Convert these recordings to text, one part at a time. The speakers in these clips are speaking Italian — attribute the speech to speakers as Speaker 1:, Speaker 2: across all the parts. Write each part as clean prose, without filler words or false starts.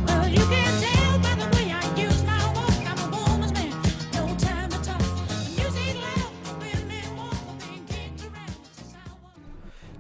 Speaker 1: Well, you can tell by the way I use my walk, I'm a woman's man, no time to talk. The music loud, women walk, being kicked around since I was.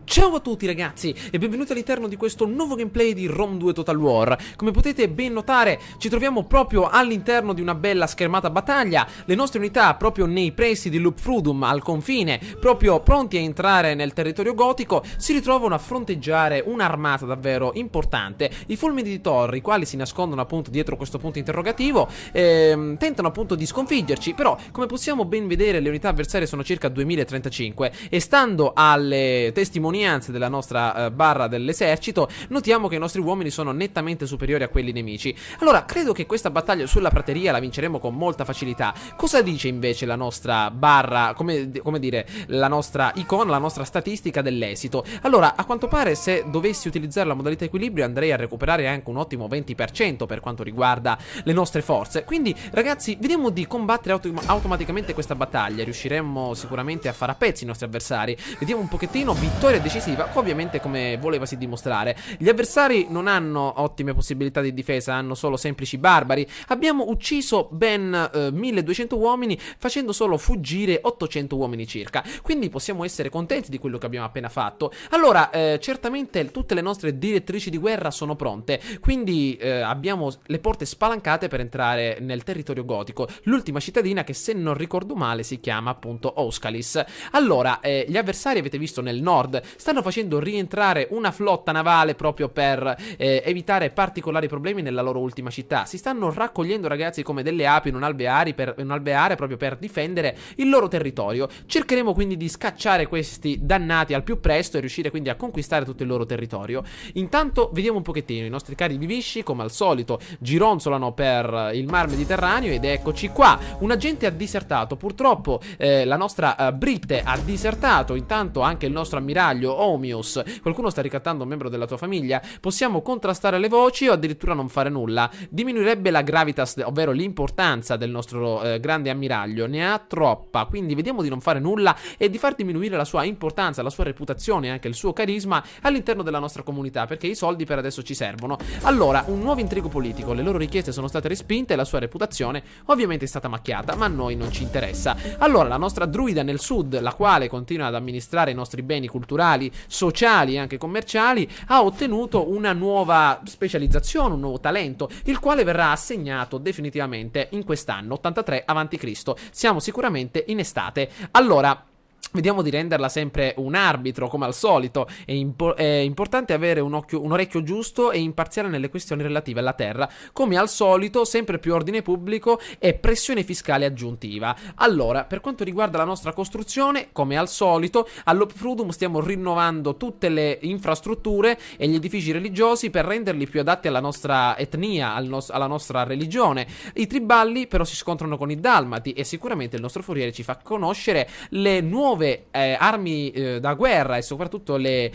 Speaker 2: Ciao a tutti ragazzi e benvenuti all'interno di questo nuovo gameplay di Rome 2 Total War. Come potete ben notare ci troviamo proprio all'interno di una bella schermata battaglia. Le nostre unità proprio nei pressi di Lupfrudum, al confine, proprio pronti a entrare nel territorio gotico, si ritrovano a fronteggiare un'armata davvero importante. I fulmini di torri, i quali si nascondono appunto dietro questo punto interrogativo, tentano appunto di sconfiggerci. Però come possiamo ben vedere le unità avversarie sono circa 2035 e stando alle testimonianze della nostra barra dell'esercito notiamo che i nostri uomini sono nettamente superiori a quelli nemici. Allora credo che questa battaglia sulla prateria la vinceremo con molta facilità. Cosa dice invece la nostra barra, come dire, la nostra icona, la nostra statistica dell'esito? Allora a quanto pare se dovessi utilizzare la modalità equilibrio andrei a recuperare anche un ottimo 20% per quanto riguarda le nostre forze. Quindi ragazzi vediamo di combattere automaticamente questa battaglia. Riusciremmo sicuramente a fare a pezzi i nostri avversari. Vediamo un pochettino, vittoria decisiva, ovviamente come volevasi dimostrare. Gli avversari non hanno ottime possibilità di difesa, hanno solo semplici barbari. Abbiamo ucciso ben 1200 uomini facendo solo fuggire 800 uomini circa, quindi possiamo essere contenti di quello che abbiamo appena fatto. Allora certamente tutte le nostre direttrici di guerra sono pronte, quindi abbiamo le porte spalancate per entrare nel territorio gotico, l'ultima cittadina che se non ricordo male si chiama appunto Oscalis. Allora gli avversari avete visto nel nord stanno facendo rientrare una flotta navale proprio per evitare particolari problemi nella loro ultima città. Si stanno raccogliendo ragazzi come delle api in un alveare proprio per difendere il loro territorio. Cercheremo quindi di scacciare questi dannati al più presto e riuscire quindi a conquistare tutto il loro territorio. Intanto vediamo un pochettino, i nostri cari vivisci come al solito gironzolano per il mar Mediterraneo ed eccoci qua. Un agente ha disertato, purtroppo la nostra Britte ha disertato, intanto anche il nostro ammiraglio Omius. Qualcuno sta ricattando un membro della tua famiglia? Possiamo contrastare le voci o addirittura non fare nulla? Diminuirebbe la gravitas, ovvero l'importanza del nostro grande ammiraglio. Ne ha troppa, quindi vediamo di non fare nulla e di far diminuire la sua importanza, la sua reputazione e anche il suo carisma all'interno della nostra comunità, perché i soldi per adesso ci servono. Allora, un nuovo intrigo politico, le loro richieste sono state respinte e la sua reputazione ovviamente è stata macchiata, ma a noi non ci interessa. Allora, la nostra druida nel sud, la quale continua ad amministrare i nostri beni culturali, sociali e anche commerciali, ha ottenuto una nuova specializzazione, un nuovo talento, il quale verrà assegnato definitivamente in quest'anno 83 a.C. Siamo sicuramente in estate. Allora vediamo di renderla sempre un arbitro come al solito. È importante avere un orecchio giusto e imparziale nelle questioni relative alla terra. Come al solito sempre più ordine pubblico e pressione fiscale aggiuntiva. Allora per quanto riguarda la nostra costruzione, come al solito all'Opfrudum stiamo rinnovando tutte le infrastrutture e gli edifici religiosi per renderli più adatti alla nostra etnia, alla nostra religione. I triballi però si scontrano con i dalmati e sicuramente il nostro furiere ci fa conoscere le nuove armi da guerra e soprattutto le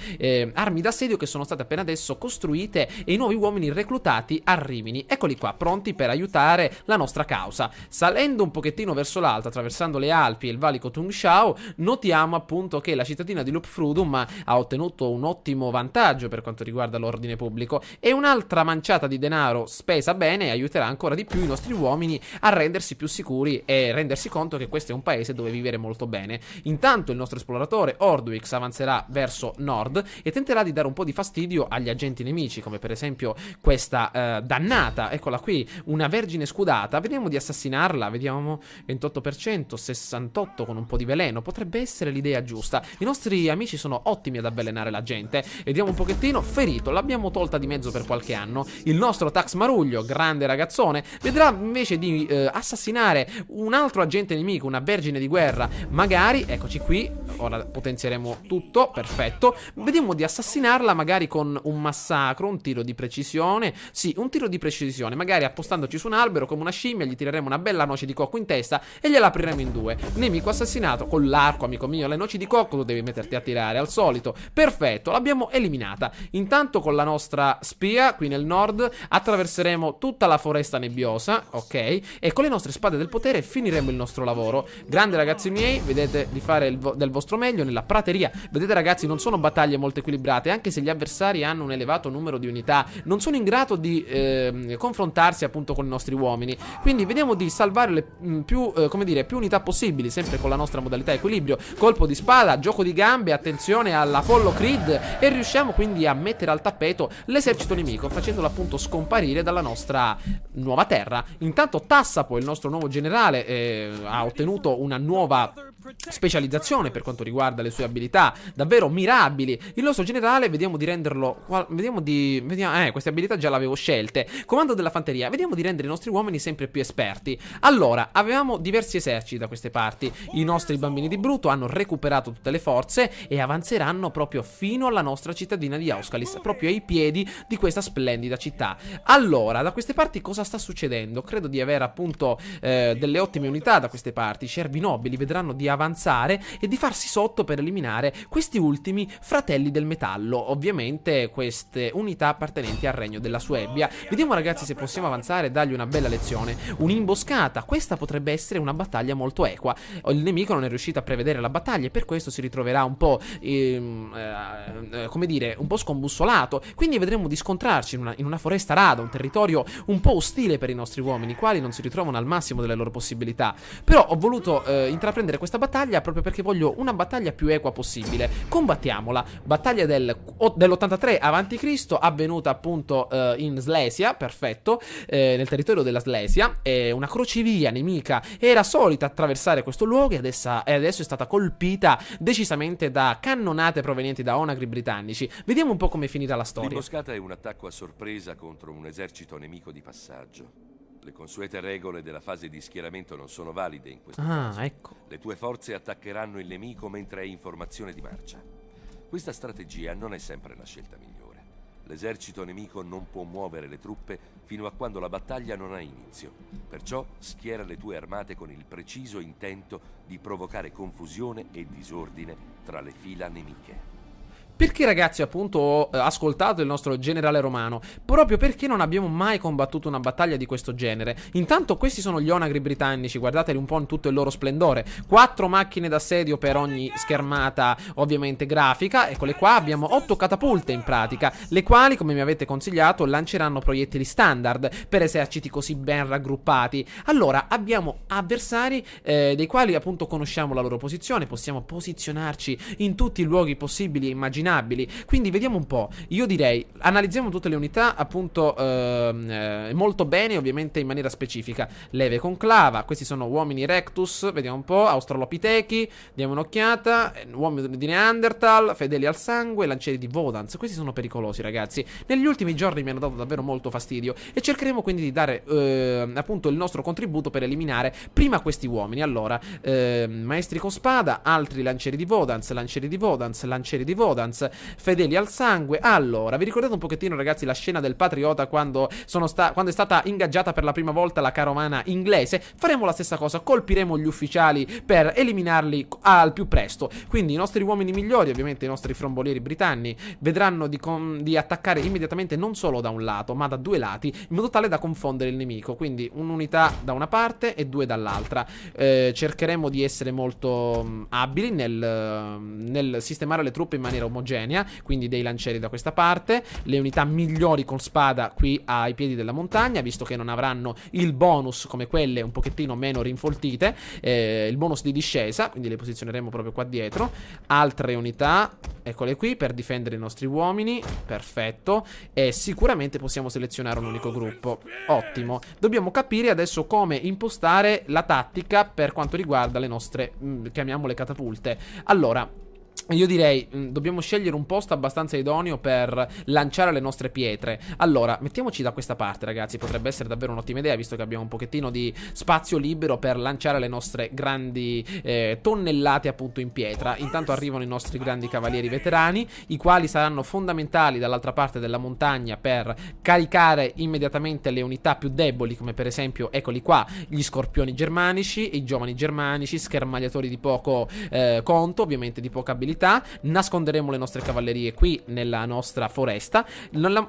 Speaker 2: armi d'assedio che sono state appena adesso costruite e i nuovi uomini reclutati a Rimini. Eccoli qua, pronti per aiutare la nostra causa. Salendo un pochettino verso l'alto, attraversando le Alpi e il valico Tungshao, notiamo appunto che la cittadina di Lupfrudum ha ottenuto un ottimo vantaggio per quanto riguarda l'ordine pubblico e un'altra manciata di denaro spesa bene aiuterà ancora di più i nostri uomini a rendersi più sicuri e rendersi conto che questo è un paese dove vivere molto bene. Intanto il nostro esploratore Ordwix avanzerà verso nord e tenterà di dare un po' di fastidio agli agenti nemici, come per esempio questa dannata, eccola qui, una vergine scudata. Vediamo di assassinarla, vediamo 28%, 68 con un po' di veleno, potrebbe essere l'idea giusta. I nostri amici sono ottimi ad avvelenare la gente. Vediamo un pochettino, ferito, l'abbiamo tolta di mezzo per qualche anno. Il nostro Tax Maruglio, grande ragazzone, vedrà invece di assassinare un altro agente nemico, una vergine di guerra, magari, eccoci qui. Ora potenzieremo tutto, perfetto. Vediamo di assassinarla magari con un massacro, un tiro di precisione. Sì, un tiro di precisione, magari appostandoci su un albero come una scimmia, gli tireremo una bella noce di cocco in testa e gliela apriremo in due. Nemico assassinato con l'arco, amico mio. Le noci di cocco tu devi metterti a tirare al solito. Perfetto, l'abbiamo eliminata. Intanto con la nostra spia qui nel nord attraverseremo tutta la foresta nebbiosa, ok? E con le nostre spade del potere finiremo il nostro lavoro. Grande ragazzi miei, vedete di fare del vostro meglio nella prateria. Vedete ragazzi, non sono battaglie molto equilibrate, anche se gli avversari hanno un elevato numero di unità, non sono in grado di confrontarsi appunto con i nostri uomini. Quindi vediamo di salvare più unità possibili, sempre con la nostra modalità equilibrio. Colpo di spada, gioco di gambe, attenzione all'Apollo Creed, e riusciamo quindi a mettere al tappeto l'esercito nemico, facendolo appunto scomparire dalla nostra nuova terra. Intanto Tassapo, il nostro nuovo generale, ha ottenuto una nuova specializzazione per quanto riguarda le sue abilità davvero mirabili. Il nostro generale, vediamo di renderlo, queste abilità già le avevo scelte. Comando della fanteria, vediamo di rendere i nostri uomini sempre più esperti. Allora, avevamo diversi eserciti da queste parti. I nostri bambini di Bruto hanno recuperato tutte le forze e avanzeranno proprio fino alla nostra cittadina di Auskalis, proprio ai piedi di questa splendida città. Allora, da queste parti cosa sta succedendo? Credo di avere appunto delle ottime unità da queste parti. I cervi nobili vedranno di avanzare e di farsi sotto per eliminare questi ultimi fratelli del metallo, ovviamente queste unità appartenenti al regno della Suebbia. Vediamo ragazzi se possiamo avanzare e dargli una bella lezione. Un'imboscata, questa potrebbe essere una battaglia molto equa. Il nemico non è riuscito a prevedere la battaglia e per questo si ritroverà un po' come dire, un po' scombussolato. Quindi vedremo di scontrarci in una foresta rada, un territorio un po' ostile per i nostri uomini, i quali non si ritrovano al massimo delle loro possibilità. Però ho voluto intraprendere questa battaglia proprio perché voglio una battaglia più equa possibile. Combattiamola. Battaglia dell'83 a.C., avvenuta appunto in Slesia, perfetto, nel territorio della Slesia. Una crocevia nemica era solita attraversare questo luogo e adesso è stata colpita decisamente da cannonate provenienti da onagri britannici. Vediamo un po' come è finita la storia.
Speaker 3: L'imboscata è un attacco a sorpresa contro un esercito nemico di passaggio. Le consuete regole della fase di schieramento non sono valide in questo caso.
Speaker 2: Ecco.
Speaker 3: Le tue forze attaccheranno il nemico mentre è in formazione di marcia. Questa strategia non è sempre la scelta migliore. L'esercito nemico non può muovere le truppe fino a quando la battaglia non ha inizio. Perciò schiera le tue armate con il preciso intento di provocare confusione e disordine tra le fila nemiche.
Speaker 2: Perché ragazzi appunto ho ascoltato il nostro generale romano? Proprio perché non abbiamo mai combattuto una battaglia di questo genere. Intanto questi sono gli onagri britannici, guardateli un po' in tutto il loro splendore. 4 macchine d'assedio per ogni schermata ovviamente grafica. Eccole qua, abbiamo 8 catapulte in pratica, le quali, come mi avete consigliato, lanceranno proiettili standard per eserciti così ben raggruppati. Allora abbiamo avversari dei quali appunto conosciamo la loro posizione, possiamo posizionarci in tutti i luoghi possibili e immaginabili. Quindi vediamo un po'. Io direi analizziamo tutte le unità appunto molto bene, ovviamente in maniera specifica. Leve conclava, questi sono uomini Rectus, vediamo un po', Australopitechi, diamo un'occhiata, uomini di Neanderthal, fedeli al sangue, lancieri di Vodans. Questi sono pericolosi ragazzi, negli ultimi giorni mi hanno dato davvero molto fastidio e cercheremo quindi di dare appunto il nostro contributo per eliminare prima questi uomini. Allora, maestri con spada, altri lancieri di Vodans, lancieri di Vodans, lancieri di Vodans, fedeli al sangue. Allora, vi ricordate un pochettino ragazzi la scena del Patriota quando è stata ingaggiata per la prima volta la carovana inglese? Faremo la stessa cosa, colpiremo gli ufficiali per eliminarli al più presto. Quindi i nostri uomini migliori, ovviamente i nostri frombolieri britanni, vedranno di attaccare immediatamente non solo da un lato ma da due lati, in modo tale da confondere il nemico. Quindi un'unità da una parte e 2 dall'altra. Cercheremo di essere molto abili nel sistemare le truppe in maniera omogenea, quindi dei lancieri da questa parte, le unità migliori con spada qui ai piedi della montagna, visto che non avranno il bonus come quelle un pochettino meno rinfoltite, il bonus di discesa, quindi le posizioneremo proprio qua dietro. Altre unità, eccole qui, per difendere i nostri uomini, perfetto, e sicuramente possiamo selezionare un unico gruppo, ottimo. Dobbiamo capire adesso come impostare la tattica per quanto riguarda le nostre, chiamiamole catapulte. Allora, io direi dobbiamo scegliere un posto abbastanza idoneo per lanciare le nostre pietre. Allora, mettiamoci da questa parte ragazzi, potrebbe essere davvero un'ottima idea, visto che abbiamo un pochettino di spazio libero per lanciare le nostre grandi tonnellate appunto in pietra. Intanto arrivano i nostri grandi cavalieri veterani, i quali saranno fondamentali dall'altra parte della montagna per caricare immediatamente le unità più deboli, come per esempio, eccoli qua, gli scorpioni germanici, i giovani germanici, schermagliatori di poco conto, ovviamente di poca abilità, abilità, nasconderemo le nostre cavallerie qui nella nostra foresta.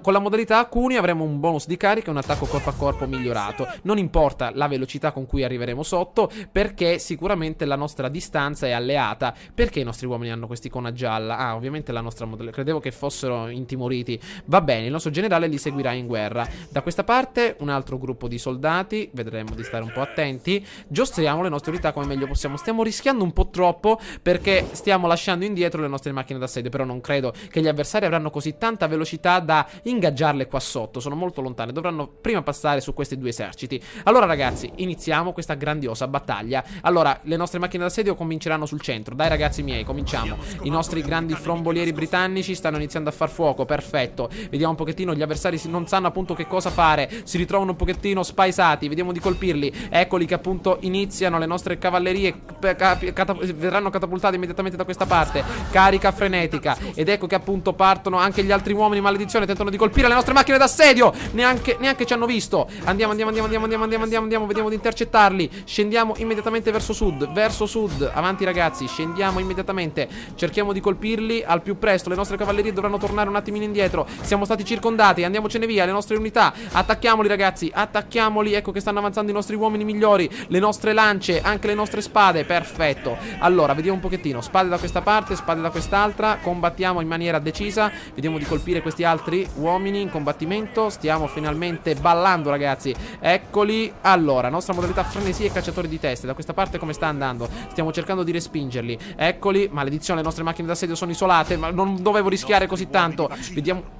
Speaker 2: Con la modalità Cuneo avremo un bonus di carica e un attacco corpo a corpo migliorato. Non importa la velocità con cui arriveremo sotto, perché sicuramente la nostra distanza è alleata. Perché i nostri uomini hanno quest'icona gialla? Ah, ovviamente la nostra modalità. Credevo che fossero intimoriti. Va bene, il nostro generale li seguirà in guerra. Da questa parte un altro gruppo di soldati, vedremo di stare un po' attenti. Giostriamo le nostre unità come meglio possiamo. Stiamo rischiando un po' troppo perché stiamo lasciando indietro le nostre macchine d'assedio, però non credo che gli avversari avranno così tanta velocità da ingaggiarle qua sotto. Sono molto lontane, dovranno prima passare su questi due eserciti. Allora ragazzi, iniziamo questa grandiosa battaglia. Allora, le nostre macchine d'assedio cominceranno sul centro. Dai ragazzi miei, cominciamo. I nostri grandi frombolieri britannici stanno iniziando a far fuoco, perfetto. Vediamo un pochettino, gli avversari non sanno appunto che cosa fare, si ritrovano un pochettino spaesati. Vediamo di colpirli. Eccoli che appunto iniziano, le nostre cavallerie verranno catapultate immediatamente da questa parte. Carica frenetica. Ed ecco che appunto partono anche gli altri uomini, maledizione, tentano di colpire le nostre macchine d'assedio. Neanche ci hanno visto. Andiamo, vediamo di intercettarli. Scendiamo immediatamente verso sud. Avanti ragazzi, scendiamo immediatamente. Cerchiamo di colpirli al più presto. Le nostre cavallerie dovranno tornare un attimino indietro. Siamo stati circondati, andiamocene via. Le nostre unità, attacchiamoli ragazzi, attacchiamoli. Ecco che stanno avanzando i nostri uomini migliori. Le nostre lance, anche le nostre spade, perfetto. Allora, vediamo un pochettino. Spade da questa parte, spade da quest'altra. Combattiamo in maniera decisa. Vediamo di colpire questi altri uomini in combattimento. Stiamo finalmente ballando ragazzi. Eccoli. Allora, nostra modalità frenesia e cacciatori di teste. Da questa parte come sta andando? Stiamo cercando di respingerli. Eccoli. Maledizione, le nostre macchine d'assedio sono isolate, ma non dovevo rischiare così tanto. Vediamo.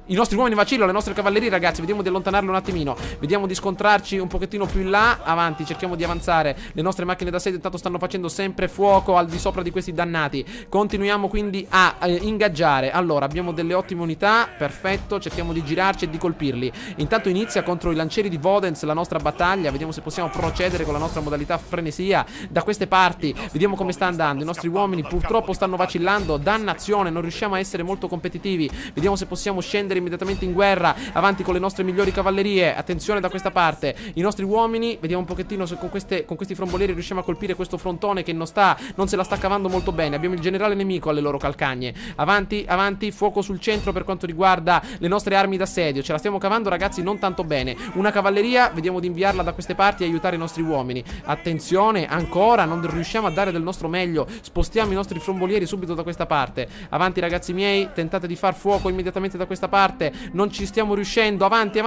Speaker 2: I nostri uomini vacillano, le nostre cavallerie ragazzi. Vediamo di allontanarle un attimino. Vediamo di scontrarci un pochettino più in là. Avanti, cerchiamo di avanzare. Le nostre macchine d'assedio intanto stanno facendo sempre fuoco al di sopra di questi dannati. Continuiamo quindi a ingaggiare. Allora, abbiamo delle ottime unità. Perfetto, cerchiamo di girarci e di colpirli. Intanto inizia contro i lancieri di Vodens la nostra battaglia. Vediamo se possiamo procedere con la nostra modalità frenesia da queste parti. Vediamo come sta andando. I nostri uomini purtroppo stanno vacillando. Dannazione, non riusciamo a essere molto competitivi. Vediamo se possiamo scendere immediatamente in guerra. Avanti con le nostre migliori cavallerie. Attenzione da questa parte. I nostri uomini, vediamo un pochettino se con questi frombolieri riusciamo a colpire questo frontone che non se la sta cavando molto bene. Abbiamo il generale nemico alle loro calcagne. Avanti, fuoco sul centro per quanto riguarda le nostre armi d'assedio. Ce la stiamo cavando ragazzi non tanto bene. Una cavalleria, vediamo di inviarla da queste parti e aiutare i nostri uomini. Attenzione, ancora non riusciamo a dare del nostro meglio. Spostiamo i nostri frombolieri subito da questa parte. Avanti ragazzi miei, tentate di far fuoco immediatamente da questa parte. Non ci stiamo riuscendo. Avanti,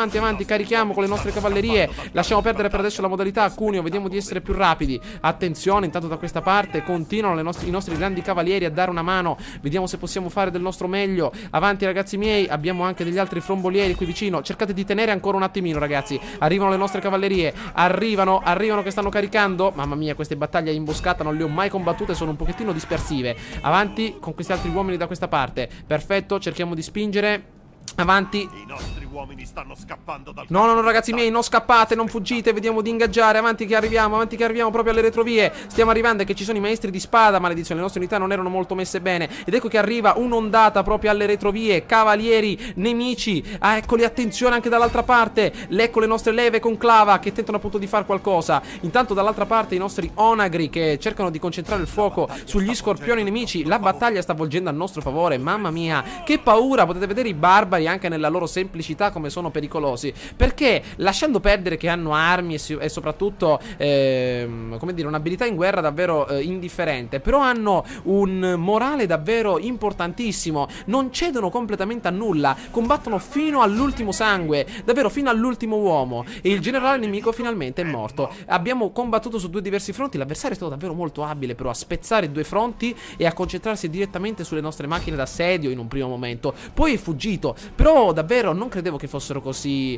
Speaker 2: carichiamo con le nostre cavallerie. Lasciamo perdere per adesso la modalità Cuneo. Vediamo di essere più rapidi. Attenzione, intanto da questa parte continuano i nostri grandi cavalieri a dare una mano. Vediamo se possiamo fare del nostro meglio. Avanti ragazzi miei, abbiamo anche degli altri frombolieri qui vicino. Cercate di tenere ancora un attimino ragazzi. Arrivano le nostre cavallerie. Arrivano che stanno caricando. Mamma mia, queste battaglie in imboscata non le ho mai combattute, sono un pochettino dispersive. Avanti con questi altri uomini da questa parte. Perfetto, cerchiamo di spingere. Avanti.
Speaker 4: I nostri uomini stanno scappando dal
Speaker 2: No ragazzi miei, non scappate, non fuggite. Vediamo di ingaggiare. Avanti che arriviamo proprio alle retrovie. Stiamo arrivando, che ci sono i maestri di spada. Maledizione, le nostre unità non erano molto messe bene. Ed ecco che arriva un'ondata proprio alle retrovie. Cavalieri nemici. Ah, eccoli, attenzione anche dall'altra parte. Ecco le nostre leve con clava che tentano appunto di fare qualcosa. Intanto dall'altra parte i nostri onagri che cercano di concentrare il fuoco sugli scorpioni nemici. La battaglia sta volgendo a nostro favore. Mamma mia, che paura. Potete vedere i barbari anche nella loro semplicità come sono pericolosi, perché lasciando perdere che hanno armi e soprattutto come dire, un'abilità in guerra davvero indifferente, però hanno un morale davvero importantissimo, non cedono completamente a nulla, combattono fino all'ultimo sangue, davvero fino all'ultimo uomo, e il generale nemico finalmente è morto. Abbiamo combattuto su due diversi fronti, l'avversario è stato davvero molto abile però a spezzare due fronti e a concentrarsi direttamente sulle nostre macchine d'assedio in un primo momento, poi è fuggito. Però davvero non credevo che fossero così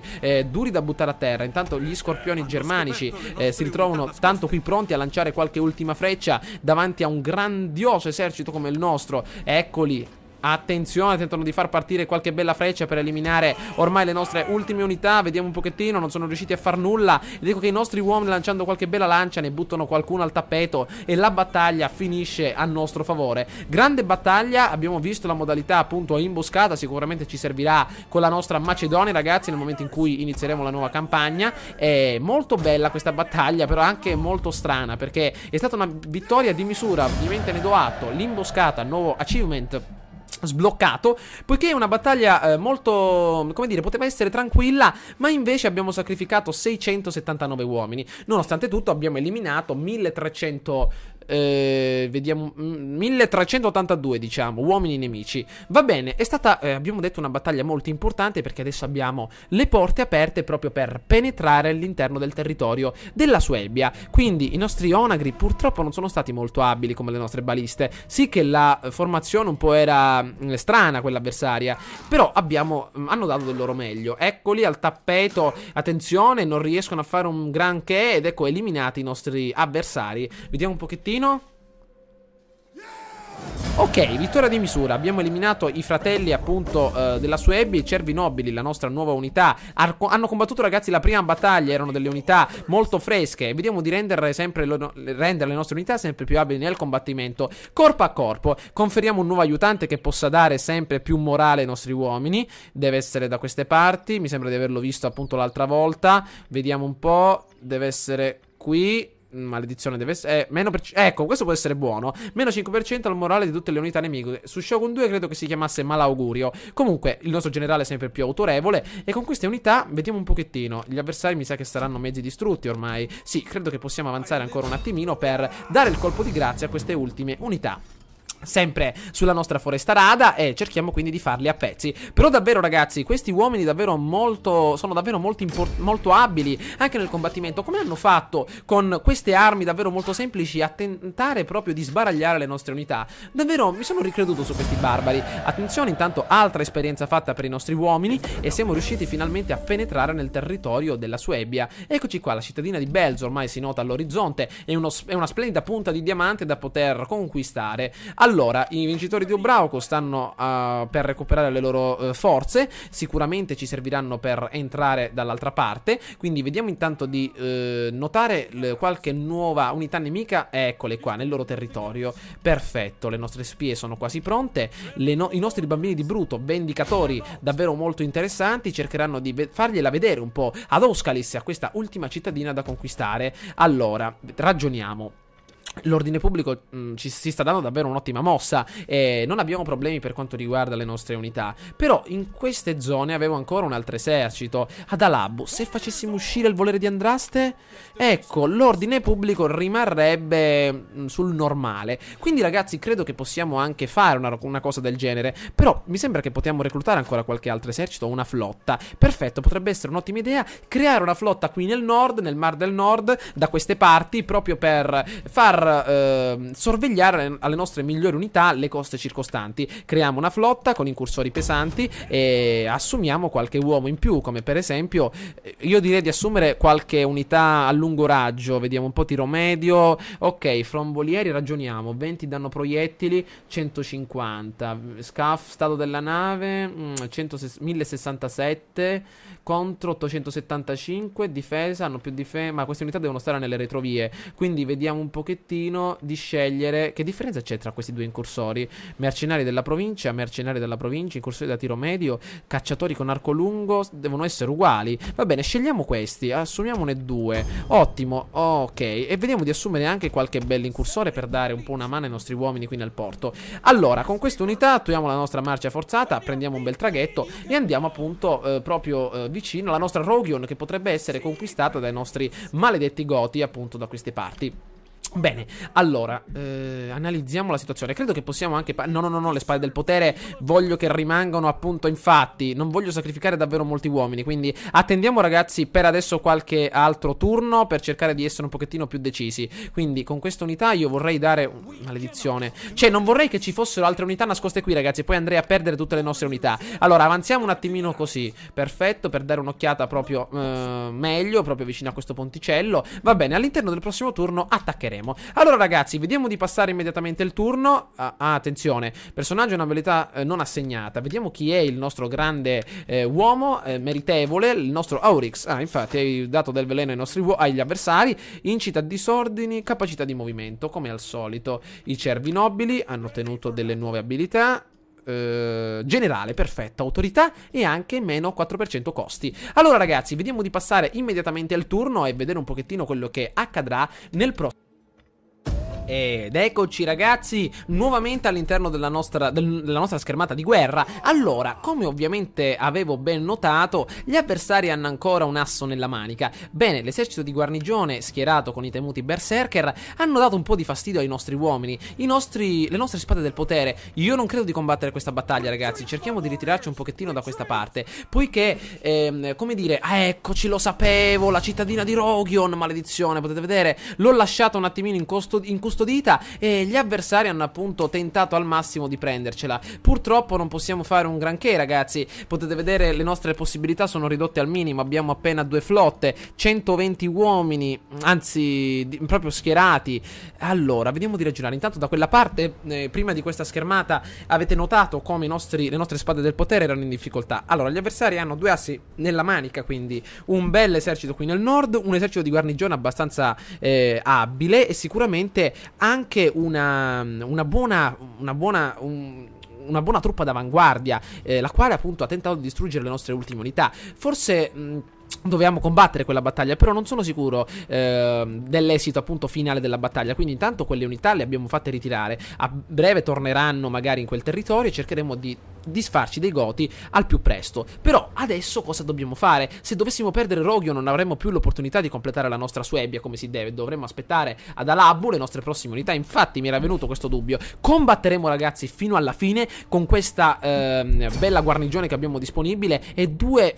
Speaker 2: duri da buttare a terra. Intanto gli scorpioni germanici si ritrovano tanto qui pronti a lanciare qualche ultima freccia davanti a un grandioso esercito come il nostro. Eccoli. Attenzione, tentano di far partire qualche bella freccia per eliminare ormai le nostre ultime unità. Vediamo un pochettino, non sono riusciti a far nulla. E dico che i nostri uomini, lanciando qualche bella lancia, ne buttano qualcuno al tappeto e la battaglia finisce a nostro favore. Grande battaglia, abbiamo visto la modalità appunto imboscata, sicuramente ci servirà con la nostra Macedonia, ragazzi, nel momento in cui inizieremo la nuova campagna. È molto bella questa battaglia, però anche molto strana, perché è stata una vittoria di misura, ovviamente ne do atto. L'imboscata, nuovo achievement sbloccato, poiché è una battaglia molto, come dire, poteva essere tranquilla, ma invece abbiamo sacrificato 679 uomini. Nonostante tutto abbiamo eliminato 1300 vediamo 1382, diciamo, uomini nemici. Va bene, è stata, abbiamo detto, una battaglia molto importante, perché adesso abbiamo le porte aperte proprio per penetrare all'interno del territorio della Suebbia. Quindi i nostri onagri purtroppo non sono stati molto abili come le nostre baliste. Sì che la formazione un po' era strana, quella avversaria, però hanno dato del loro meglio. Eccoli al tappeto, attenzione, non riescono a fare un granché ed ecco eliminati i nostri avversari. Vediamo un pochettino. Ok, vittoria di misura. Abbiamo eliminato i fratelli appunto della Suebbia, i cervi nobili, la nostra nuova unità. Hanno combattuto, ragazzi, la prima battaglia, erano delle unità molto fresche. Vediamo di rendere le nostre unità sempre più abili nel combattimento corpo a corpo. Conferiamo un nuovo aiutante che possa dare sempre più morale ai nostri uomini. Deve essere da queste parti, mi sembra di averlo visto appunto l'altra volta. Vediamo un po', deve essere qui. Maledizione, deve essere ecco, questo può essere buono. Meno 5% al morale di tutte le unità nemiche. Su Shogun 2 credo che si chiamasse malaugurio. Comunque il nostro generale è sempre più autorevole. E con queste unità vediamo un pochettino. Gli avversari mi sa che saranno mezzi distrutti ormai. Sì, credo che possiamo avanzare ancora un attimino per dare il colpo di grazia a queste ultime unità, sempre sulla nostra foresta rada, e cerchiamo quindi di farli a pezzi. Però davvero, ragazzi, questi uomini davvero sono davvero molto abili anche nel combattimento. Come hanno fatto con queste armi davvero molto semplici a tentare proprio di sbaragliare le nostre unità? Davvero mi sono ricreduto su questi barbari. Attenzione, intanto altra esperienza fatta per i nostri uomini, e siamo riusciti finalmente a penetrare nel territorio della Suebbia. Eccoci qua, la cittadina di Belz ormai si nota all'orizzonte. È una splendida punta di diamante da poter conquistare. Allora, i vincitori di Obrauco stanno per recuperare le loro forze. Sicuramente ci serviranno per entrare dall'altra parte. Quindi vediamo intanto di notare qualche nuova unità nemica. Eccole qua, nel loro territorio. Perfetto, le nostre spie sono quasi pronte. I nostri bambini di Bruto, vendicatori davvero molto interessanti, cercheranno di fargliela vedere un po' ad Oskalis, a questa ultima cittadina da conquistare. Allora, ragioniamo. L'ordine pubblico si sta dando davvero un'ottima mossa e non abbiamo problemi per quanto riguarda le nostre unità. Però in queste zone avevo ancora un altro esercito. Ad Alabbu, se facessimo uscire il volere di Andraste, ecco, l'ordine pubblico rimarrebbe sul normale. Quindi, ragazzi, credo che possiamo anche fare una cosa del genere. Però mi sembra che possiamo reclutare ancora qualche altro esercito o una flotta. Perfetto, potrebbe essere un'ottima idea creare una flotta qui nel nord, nel Mar del Nord, da queste parti, proprio per far sorvegliare alle nostre migliori unità le coste circostanti. Creiamo una flotta con incursori pesanti e assumiamo qualche uomo in più, come per esempio io direi di assumere qualche unità a lungo raggio. Vediamo un po', tiro medio. Ok, frombolieri, ragioniamo. 20 danno proiettili, 150 scaff, stato della nave 1067 contro 875. Difesa, hanno più difesa, ma queste unità devono stare nelle retrovie. Quindi vediamo un pochettino di scegliere. Che differenza c'è tra questi due incursori? Mercenari della provincia, incursori da tiro medio, cacciatori con arco lungo, devono essere uguali. Va bene, scegliamo questi, assumiamone due. Ottimo, ok. E vediamo di assumere anche qualche bell'incursore per dare un po' una mano ai nostri uomini qui nel porto. Allora, con questa unità attuiamo la nostra marcia forzata, prendiamo un bel traghetto e andiamo appunto proprio vicino alla nostra Rogion, che potrebbe essere conquistata dai nostri maledetti Goti appunto da queste parti. Bene, allora, analizziamo la situazione. Credo che possiamo anche... No, le spade del potere voglio che rimangano appunto infatti. Non voglio sacrificare davvero molti uomini, quindi attendiamo, ragazzi, per adesso qualche altro turno per cercare di essere un pochettino più decisi. Quindi con questa unità io vorrei dare... maledizione. Cioè, non vorrei che ci fossero altre unità nascoste qui, ragazzi. Poi andrei a perdere tutte le nostre unità. Allora, avanziamo un attimino così. Perfetto, per dare un'occhiata proprio meglio, proprio vicino a questo ponticello. Va bene, all'interno del prossimo turno attaccheremo. vedremo. Allora ragazzi, vediamo di passare immediatamente il turno. Attenzione, personaggio e una abilità non assegnata. Vediamo chi è il nostro grande uomo meritevole, il nostro Aurix. Infatti hai dato del veleno agli avversari. Incita disordini, capacità di movimento, come al solito. I cervi nobili hanno ottenuto delle nuove abilità. Generale, perfetto, autorità e anche meno 4% costi. Allora ragazzi, vediamo di passare immediatamente al turno e vedere un pochettino quello che accadrà nel prossimo. Ed eccoci ragazzi, nuovamente all'interno della nostra schermata di guerra. Allora, come ovviamente avevo ben notato, gli avversari hanno ancora un asso nella manica. Bene, l'esercito di guarnigione, schierato con i temuti berserker, hanno dato un po' di fastidio ai nostri uomini, le nostre spade del potere. Io non credo di combattere questa battaglia ragazzi, cerchiamo di ritirarci un pochettino da questa parte, poiché, come dire, eccoci, lo sapevo, la cittadina di Rogion, maledizione, potete vedere, l'ho lasciata un attimino in custodita e gli avversari hanno appunto tentato al massimo di prendercela. Purtroppo non possiamo fare un granché ragazzi, potete vedere le nostre possibilità sono ridotte al minimo, abbiamo appena 2 flotte, 120 uomini, anzi proprio schierati. Allora, vediamo di ragionare. Intanto da quella parte, prima di questa schermata, avete notato come le nostre spade del potere erano in difficoltà. Allora, gli avversari hanno 2 assi nella manica, quindi un bel esercito qui nel nord, un esercito di guarnigione abbastanza abile e sicuramente anche una buona truppa d'avanguardia, la quale appunto ha tentato di distruggere le nostre ultime unità. Forse dovevamo combattere quella battaglia, però non sono sicuro dell'esito appunto finale della battaglia. Quindi intanto quelle unità le abbiamo fatte ritirare. A breve torneranno magari in quel territorio e cercheremo di disfarci dei Goti al più presto. Però adesso cosa dobbiamo fare? Se dovessimo perdere Rogion non avremmo più l'opportunità di completare la nostra Suebbia come si deve. Dovremmo aspettare ad Alabu le nostre prossime unità. Infatti mi era venuto questo dubbio. Combatteremo ragazzi fino alla fine con questa bella guarnigione che abbiamo disponibile e 2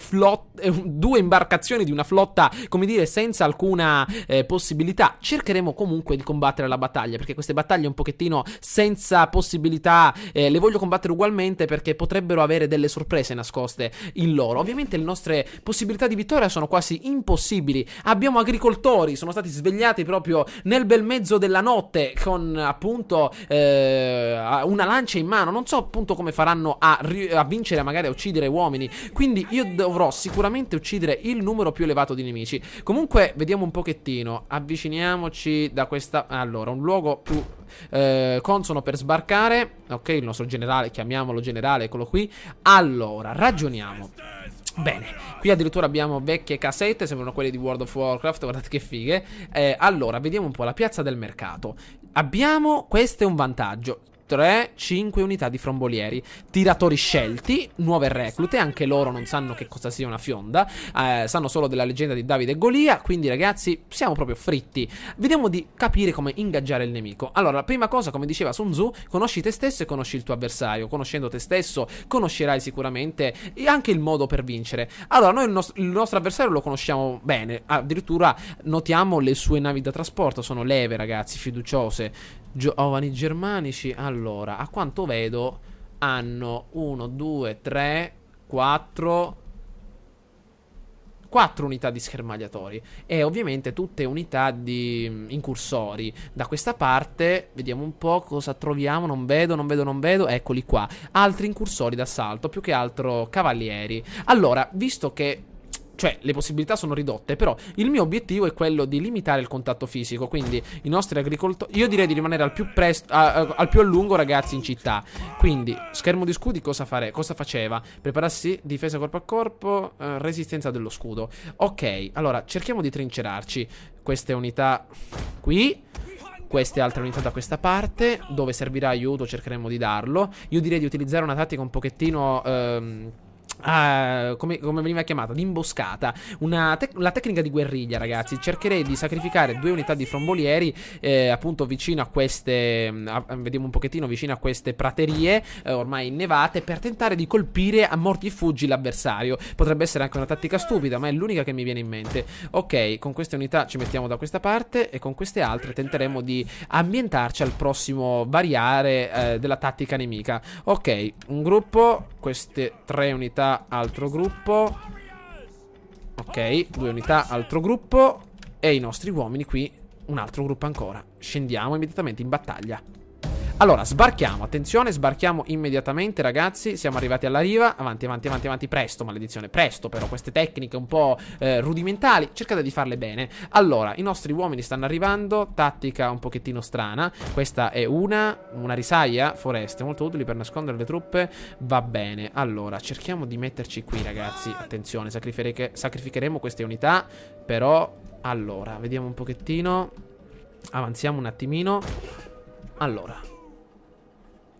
Speaker 2: imbarcazioni di una flotta, come dire, senza alcuna possibilità. Cercheremo comunque di combattere la battaglia, perché queste battaglie un pochettino senza possibilità le voglio combattere ugualmente, perché potrebbero avere delle sorprese nascoste in loro. Ovviamente le nostre possibilità di vittoria sono quasi impossibili. Abbiamo agricoltori, sono stati svegliati proprio nel bel mezzo della notte con appunto una lancia in mano. Non so appunto come faranno a vincere, magari a uccidere uomini. Quindi io dovrò sicuramente uccidere il numero più elevato di nemici. Comunque vediamo un pochettino, avviciniamoci da questa. Allora, un luogo più consono per sbarcare. Ok, il nostro generale, chiamiamolo generale, eccolo qui. Allora, ragioniamo. Bene, qui addirittura abbiamo vecchie casette, sembrano quelle di World of Warcraft, guardate che fighe. Allora, vediamo un po' la piazza del mercato. Abbiamo, questo è un vantaggio, 3-5 unità di frombolieri, tiratori scelti, nuove reclute, anche loro non sanno che cosa sia una fionda, sanno solo della leggenda di Davide e Golia, quindi ragazzi siamo proprio fritti. Vediamo di capire come ingaggiare il nemico. Allora, la prima cosa, come diceva Sun Tzu, conosci te stesso e conosci il tuo avversario. Conoscendo te stesso conoscerai sicuramente anche il modo per vincere. Allora, noi il nostro avversario lo conosciamo bene, addirittura notiamo le sue navi da trasporto, sono leve ragazzi, fiduciose. Giovani germanici, allora, a quanto vedo hanno 1, 2, 3, 4 unità di schermagliatori e ovviamente tutte unità di incursori. Da questa parte vediamo un po' cosa troviamo. Non vedo, eccoli qua, altri incursori d'assalto, più che altro cavalieri. Allora, visto che le possibilità sono ridotte, però il mio obiettivo è quello di limitare il contatto fisico. Quindi i nostri agricoltori, io direi di rimanere al più presto, al più a lungo ragazzi in città. Quindi schermo di scudi cosa faceva? Prepararsi, difesa corpo a corpo, resistenza dello scudo. Ok, allora cerchiamo di trincerarci. Queste unità qui, queste altre unità da questa parte. Dove servirà aiuto cercheremo di darlo. Io direi di utilizzare una tattica un pochettino come veniva chiamata? D'imboscata. La tecnica di guerriglia, ragazzi. Cercherei di sacrificare 2 unità di frombolieri appunto vicino a queste vediamo un pochettino vicino a queste praterie ormai innevate, per tentare di colpire a morti e fuggi l'avversario. Potrebbe essere anche una tattica stupida, ma è l'unica che mi viene in mente. Ok, con queste unità ci mettiamo da questa parte e con queste altre tenteremo di ambientarci al prossimo variare della tattica nemica. Ok, un gruppo, queste 3 unità, altro gruppo. Ok, 2 unità, altro gruppo. E i nostri uomini qui un altro gruppo ancora. Scendiamo immediatamente in battaglia. Allora, sbarchiamo, attenzione, sbarchiamo immediatamente, ragazzi. Siamo arrivati alla riva. Avanti, avanti, avanti, avanti, presto, maledizione, presto. Però queste tecniche un po' rudimentali, cercate di farle bene. Allora, i nostri uomini stanno arrivando. Tattica un pochettino strana. Questa è una risaia foreste, molto utili per nascondere le truppe. Va bene, allora, cerchiamo di metterci qui, ragazzi. Attenzione, sacrificheremo queste unità. Però, allora, vediamo un pochettino. Avanziamo un attimino. Allora,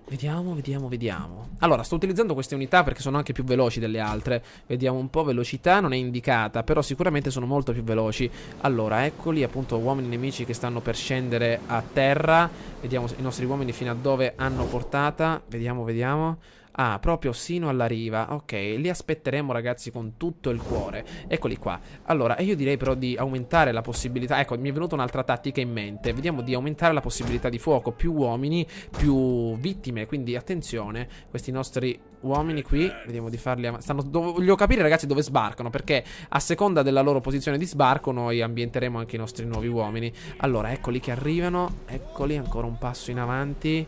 Speaker 2: vediamo. Allora, sto utilizzando queste unità perché sono anche più veloci delle altre. Vediamo un po', velocità non è indicata, però sicuramente sono molto più veloci. Allora, eccoli, appunto, uomini nemici che stanno per scendere a terra. Vediamo i nostri uomini fino a dove hanno portata. Vediamo. Ah, proprio sino alla riva. Ok, li aspetteremo, ragazzi, con tutto il cuore. Eccoli qua. Allora, io direi però di aumentare la possibilità. Ecco, mi è venuta un'altra tattica in mente. Vediamo di aumentare la possibilità di fuoco. Più uomini, più vittime. Quindi attenzione, questi nostri uomini qui, vediamo di farli voglio capire, ragazzi, dove sbarcano, perché a seconda della loro posizione di sbarco noi ambienteremo anche i nostri nuovi uomini. Allora, eccoli che arrivano. Eccoli, ancora un passo in avanti.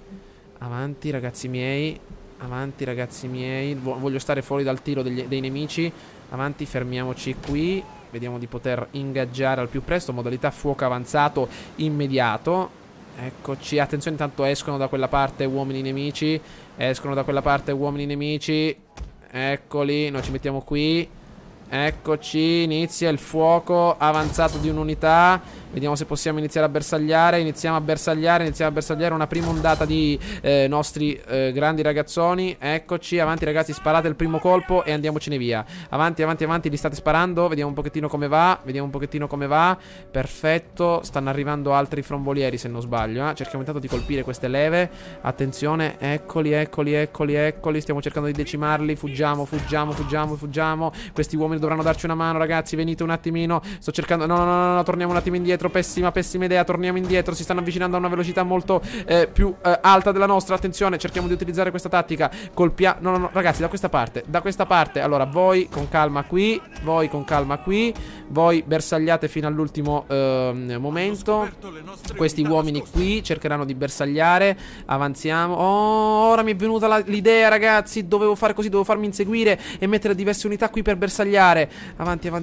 Speaker 2: Avanti, ragazzi miei. Avanti, ragazzi miei. Voglio stare fuori dal tiro dei nemici. Avanti, fermiamoci qui. Vediamo di poter ingaggiare al più presto. Modalità fuoco avanzato immediato. Eccoci. Attenzione, intanto escono da quella parte uomini nemici. Eccoli. Noi ci mettiamo qui. Eccoci. Inizia il fuoco avanzato di un'unità. Vediamo se possiamo iniziare a bersagliare. Iniziamo a bersagliare una prima ondata di nostri grandi ragazzoni. Eccoci, avanti, ragazzi, sparate il primo colpo e andiamocene via. Avanti, li state sparando. Vediamo un pochettino come va. Perfetto, stanno arrivando altri frombolieri se non sbaglio. Cerchiamo intanto di colpire queste leve. Attenzione, eccoli. Stiamo cercando di decimarli. Fuggiamo. Questi uomini dovranno darci una mano, ragazzi. Venite un attimino. Sto cercando. No, torniamo un attimo indietro. Pessima idea. Torniamo indietro. Si stanno avvicinando a una velocità molto più alta della nostra. Attenzione, cerchiamo di utilizzare questa tattica. Colpiamo. No, ragazzi, da questa parte. Allora, voi con calma qui. Voi bersagliate fino all'ultimo momento. Questi uomini qui cercheranno di bersagliare. Avanziamo. Oh, ora mi è venuta l'idea, ragazzi. Dovevo fare così, dovevo farmi inseguire e mettere diverse unità qui per bersagliare. Avanti.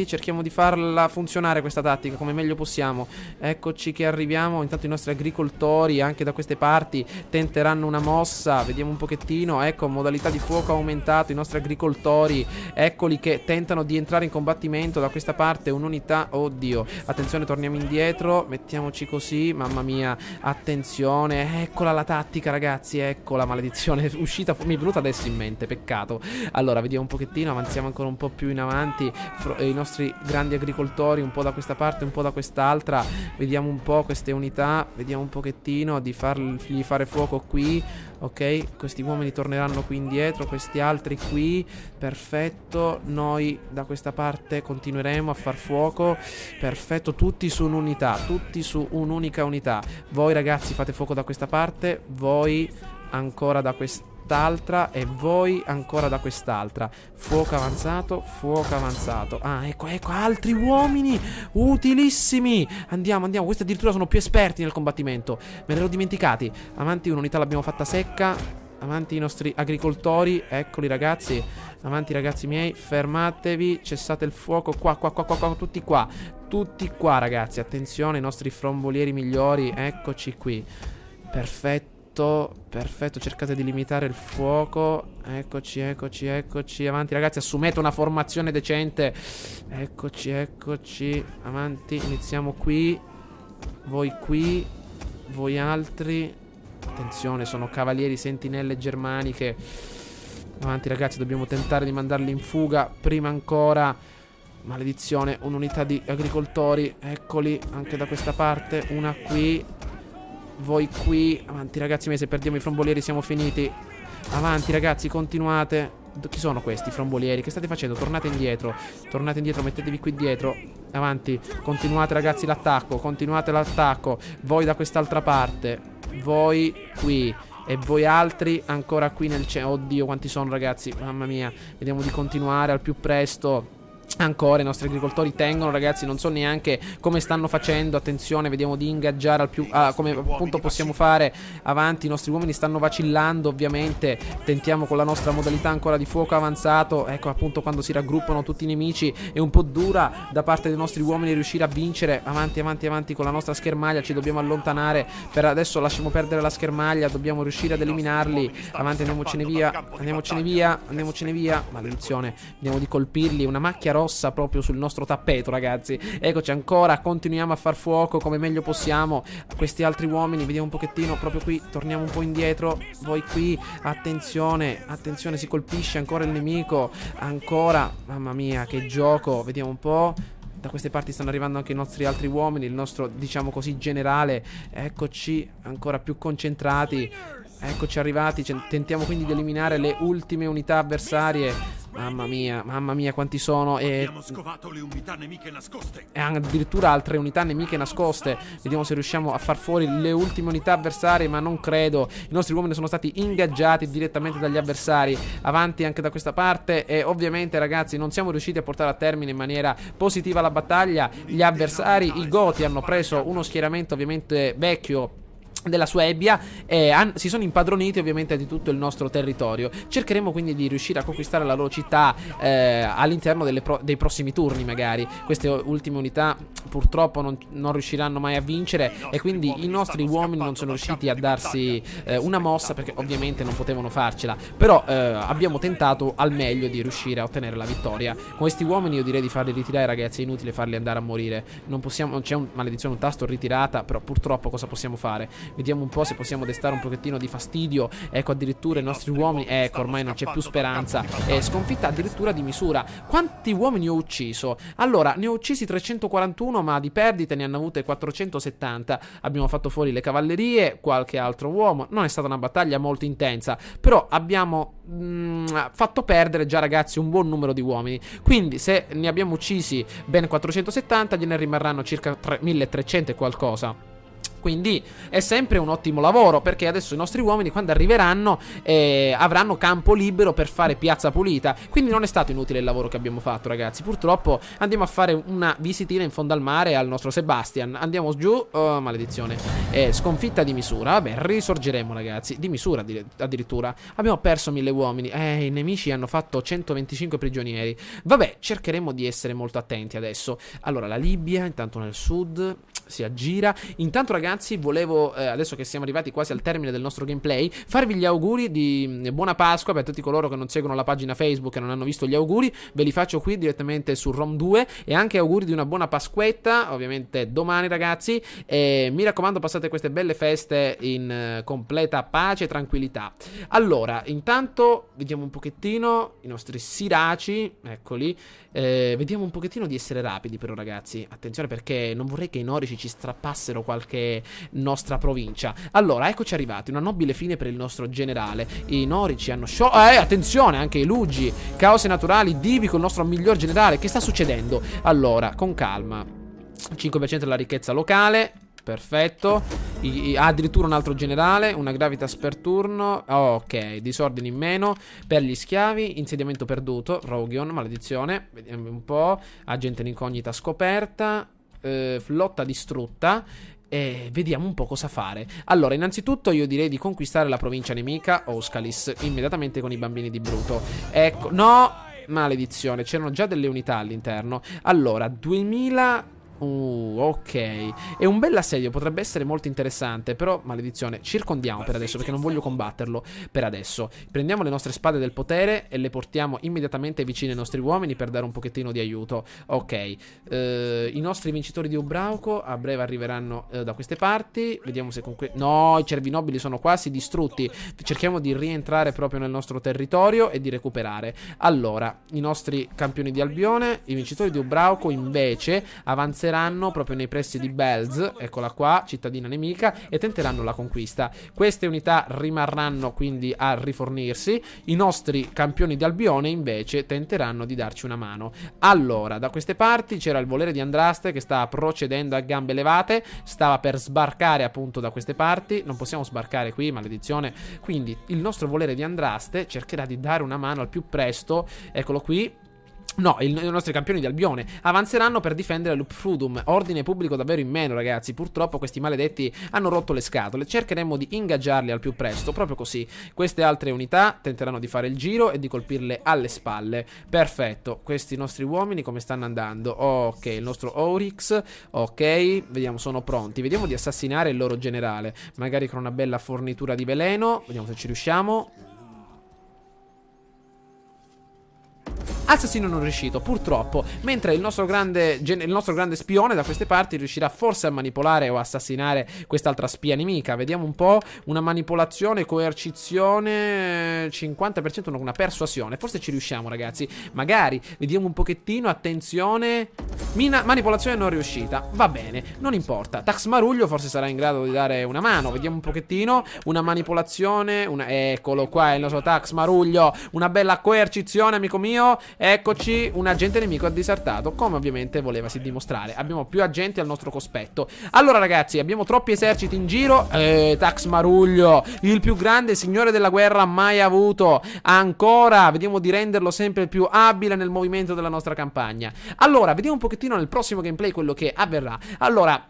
Speaker 2: Cerchiamo di farla funzionare questa tattica come meglio possiamo. Eccoci che arriviamo. Intanto i nostri agricoltori anche da queste parti tenteranno una mossa. Vediamo un pochettino. Ecco, modalità di fuoco aumentato. I nostri agricoltori, eccoli che tentano di entrare in combattimento. Da questa parte un'unità. Oddio, attenzione, torniamo indietro. Mettiamoci così, mamma mia. Attenzione, eccola la tattica, ragazzi. Eccola, maledizione, è uscita, mi è venuta adesso in mente, peccato. Allora, vediamo un pochettino. Avanziamo ancora un po' più in avanti. I nostri grandi agricoltori un po' da questa parte, un po' da quest'altra. Vediamo un po' queste unità. Vediamo un pochettino di fargli fare fuoco qui. Ok, questi uomini torneranno qui indietro. Questi altri qui. Perfetto. Noi da questa parte continueremo a far fuoco. Perfetto, tutti su un'unità. Tutti su un'unica unità. Voi, ragazzi, fate fuoco da questa parte. Voi ancora da quest'altra. E voi ancora da quest'altra. Fuoco avanzato. Ah, ecco, altri uomini utilissimi. Andiamo. Questi addirittura sono più esperti nel combattimento. Me l'ero dimenticati. Avanti, un'unità l'abbiamo fatta secca. Avanti i nostri agricoltori. Eccoli, ragazzi. Avanti, ragazzi miei. Fermatevi. Cessate il fuoco. Qua. Tutti qua, ragazzi. Attenzione, i nostri frombolieri migliori. Eccoci qui. Perfetto. Cercate di limitare il fuoco. Eccoci. Avanti, ragazzi, assumete una formazione decente. Eccoci. Avanti, iniziamo qui. Voi altri. Attenzione, sono cavalieri sentinelle germaniche. Avanti, ragazzi, dobbiamo tentare di mandarli in fuga. Prima ancora. Maledizione, un'unità di agricoltori. Eccoli, anche da questa parte. Una qui. Voi qui. Avanti, ragazzi miei, se perdiamo i frombolieri siamo finiti. Avanti, ragazzi, continuate. Chi sono questi frombolieri? Che state facendo? Tornate indietro, mettetevi qui dietro. Avanti, continuate, ragazzi, l'attacco. Voi da quest'altra parte. Voi qui. E voi altri ancora qui nel cielo. Oddio, quanti sono, ragazzi. Mamma mia. Vediamo di continuare al più presto. Ancora i nostri agricoltori tengono, ragazzi, non so neanche come stanno facendo. Attenzione, vediamo di ingaggiare al più come appunto possiamo fare avanti. I nostri uomini stanno vacillando, ovviamente. Tentiamo con la nostra modalità ancora di fuoco avanzato. Ecco appunto quando si raggruppano tutti i nemici è un po' dura da parte dei nostri uomini riuscire a vincere. Avanti, avanti, avanti con la nostra schermaglia. Ci dobbiamo allontanare. Per adesso lasciamo perdere la schermaglia. Dobbiamo riuscire ad eliminarli. Avanti, andiamocene via. Andiamocene via. Andiamocene via. Maledizione. Vediamo di colpirli. Una macchia rossa proprio sul nostro tappeto, ragazzi. Eccoci ancora, continuiamo a far fuoco come meglio possiamo. Questi altri uomini, vediamo un pochettino proprio qui, torniamo un po' indietro. Voi qui, attenzione, attenzione, si colpisce ancora il nemico. Ancora, mamma mia, che gioco. Vediamo un po'. Da queste parti stanno arrivando anche i nostri altri uomini, il nostro, diciamo così, generale. Eccoci, ancora più concentrati. Eccoci arrivati, tentiamo quindi di eliminare le ultime unità avversarie. Mamma mia, quanti sono.
Speaker 4: Abbiamo scovato le unità nemiche nascoste.
Speaker 2: E addirittura altre unità nemiche nascoste. Vediamo se riusciamo a far fuori le ultime unità avversarie, ma non credo. I nostri uomini sono stati ingaggiati direttamente dagli avversari. Avanti anche da questa parte. E ovviamente, ragazzi, non siamo riusciti a portare a termine in maniera positiva la battaglia. Gli avversari, i Goti, hanno preso uno schieramento ovviamente vecchio della Suebbia e si sono impadroniti ovviamente di tutto il nostro territorio. Cercheremo quindi di riuscire a conquistare la loro città all'interno dei prossimi turni magari. Queste ultime unità purtroppo non riusciranno mai a vincere e quindi i nostri uomini non sono riusciti a darsi una mossa perché ovviamente non potevano farcela. Però abbiamo tentato al meglio di riuscire a ottenere la vittoria. Con questi uomini io direi di farli ritirare, ragazzi, è inutile farli andare a morire. Non possiamo, non c'è maledizione, un tasto ritirata, però purtroppo cosa possiamo fare? Vediamo un po' se possiamo destare un pochettino di fastidio. Ecco addirittura i nostri uomini. Ecco, ormai non c'è più speranza. Sconfitta addirittura di misura. Quanti uomini ho ucciso? Allora, ne ho uccisi 341, ma di perdite ne hanno avute 470. Abbiamo fatto fuori le cavallerie, qualche altro uomo. Non è stata una battaglia molto intensa, però abbiamo fatto perdere già, ragazzi, un buon numero di uomini. Quindi se ne abbiamo uccisi ben 470, gliene rimarranno circa 1300 e qualcosa. Quindi è sempre un ottimo lavoro, perché adesso i nostri uomini quando arriveranno avranno campo libero per fare piazza pulita. Quindi non è stato inutile il lavoro che abbiamo fatto, ragazzi. Purtroppo andiamo a fare una visitina in fondo al mare al nostro Sebastian. Andiamo giù, oh, maledizione. Sconfitta di misura. Vabbè, risorgeremo, ragazzi. Di misura addirittura. Abbiamo perso 1000 uomini. I nemici hanno fatto 125 prigionieri. Vabbè, cercheremo di essere molto attenti adesso. Allora, la Libia, intanto nel sud si aggira. Intanto, ragazzi, volevo, adesso che siamo arrivati quasi al termine del nostro gameplay, farvi gli auguri di buona Pasqua per tutti coloro che non seguono la pagina Facebook e non hanno visto gli auguri. Ve li faccio qui direttamente su Rom 2. E anche auguri di una buona Pasquetta, ovviamente domani, ragazzi. E mi raccomando, passate queste belle feste in completa pace e tranquillità. Allora, intanto vediamo un pochettino i nostri siraci, eccoli. Vediamo un pochettino di essere rapidi però, ragazzi. Attenzione, perché non vorrei che i norici ci strappassero qualche nostra provincia. Allora, eccoci arrivati, una nobile fine per il nostro generale. I norici hanno attenzione, anche i lugi, cause naturali, divi con il nostro miglior generale. Che sta succedendo? Allora, con calma. 5% della ricchezza locale. Perfetto. Addirittura un altro generale. Una gravitas per turno. Ok, disordini in meno per gli schiavi. Insediamento perduto. Rogion, maledizione. Vediamo un po'. Agente in incognita scoperta. Flotta distrutta. E vediamo un po' cosa fare. Allora, innanzitutto io direi di conquistare la provincia nemica, Oscalis, immediatamente con i bambini di Bruto. Ecco, no, maledizione, c'erano già delle unità all'interno. Allora, 2000... ok. E un bel assedio potrebbe essere molto interessante. Però, maledizione, circondiamo per adesso, perché non voglio combatterlo per adesso. Prendiamo le nostre spade del potere e le portiamo immediatamente vicine ai nostri uomini per dare un pochettino di aiuto. Ok. I nostri vincitori di Ubrauco a breve arriveranno da queste parti. Vediamo se con no, i cervi nobili sono quasi distrutti. Cerchiamo di rientrare proprio nel nostro territorio e di recuperare. Allora, i nostri campioni di Albione, i vincitori di Ubrauco invece avanzeranno proprio nei pressi di Belz, eccola qua, cittadina nemica, e tenteranno la conquista. Queste unità rimarranno quindi a rifornirsi. I nostri campioni di Albione invece tenteranno di darci una mano. Allora, da queste parti c'era il volere di Andraste che stava procedendo a gambe levate, stava per sbarcare appunto da queste parti. Non possiamo sbarcare qui, maledizione. Quindi il nostro volere di Andraste cercherà di dare una mano al più presto. Eccolo qui. No, i nostri campioni di Albione avanzeranno per difendere Lupfrudum, ordine pubblico davvero in meno, ragazzi. Purtroppo questi maledetti hanno rotto le scatole. Cercheremo di ingaggiarli al più presto, proprio così. Queste altre unità tenteranno di fare il giro e di colpirle alle spalle. Perfetto, questi nostri uomini come stanno andando? Ok, il nostro Oryx, ok, vediamo, sono pronti. Vediamo di assassinare il loro generale, magari con una bella fornitura di veleno. Vediamo se ci riusciamo. Assassino non riuscito, purtroppo. Mentre il nostro grande spione da queste parti riuscirà forse a manipolare o assassinare quest'altra spia nemica. Vediamo un po'. Una manipolazione, coercizione, 50% una persuasione. Forse ci riusciamo, ragazzi. Magari, vediamo un pochettino. Attenzione. Manipolazione non riuscita. Va bene, non importa. Tax Maruglio forse sarà in grado di dare una mano. Vediamo un pochettino. Una manipolazione. Eccolo qua, il nostro Tax Maruglio. Una bella coercizione, amico mio. Eccoci, un agente nemico ha disertato, come ovviamente volevasi dimostrare. Abbiamo più agenti al nostro cospetto. Allora ragazzi, abbiamo troppi eserciti in giro. Tax Maruglio, il più grande signore della guerra mai avuto. Ancora, vediamo di renderlo sempre più abile nel movimento della nostra campagna. Allora, vediamo un pochettino nel prossimo gameplay quello che avverrà. Allora,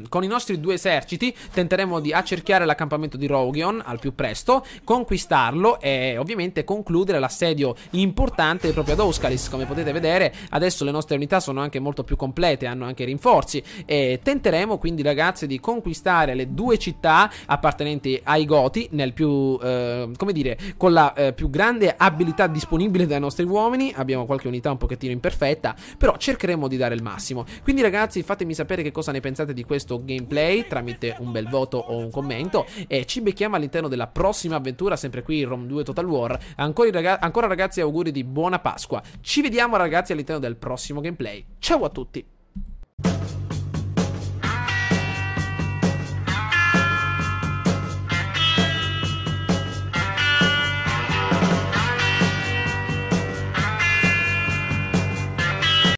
Speaker 2: con i nostri due eserciti tenteremo di accerchiare l'accampamento di Rougion al più presto, conquistarlo e ovviamente concludere l'assedio importante proprio ad Ouskalis. Come potete vedere adesso le nostre unità sono anche molto più complete, hanno anche rinforzi e tenteremo quindi, ragazzi, di conquistare le due città appartenenti ai Goti nel più, come dire, con la più grande abilità disponibile dai nostri uomini. Abbiamo qualche unità un pochettino imperfetta, però cercheremo di dare il massimo. Quindi ragazzi, fatemi sapere che cosa ne pensate di questo gameplay tramite un bel voto o un commento e ci becchiamo all'interno della prossima avventura sempre qui in Rome 2 Total War. Ancora ragazzi, auguri di buona Pasqua. Ci vediamo ragazzi all'interno del prossimo gameplay. Ciao a tutti.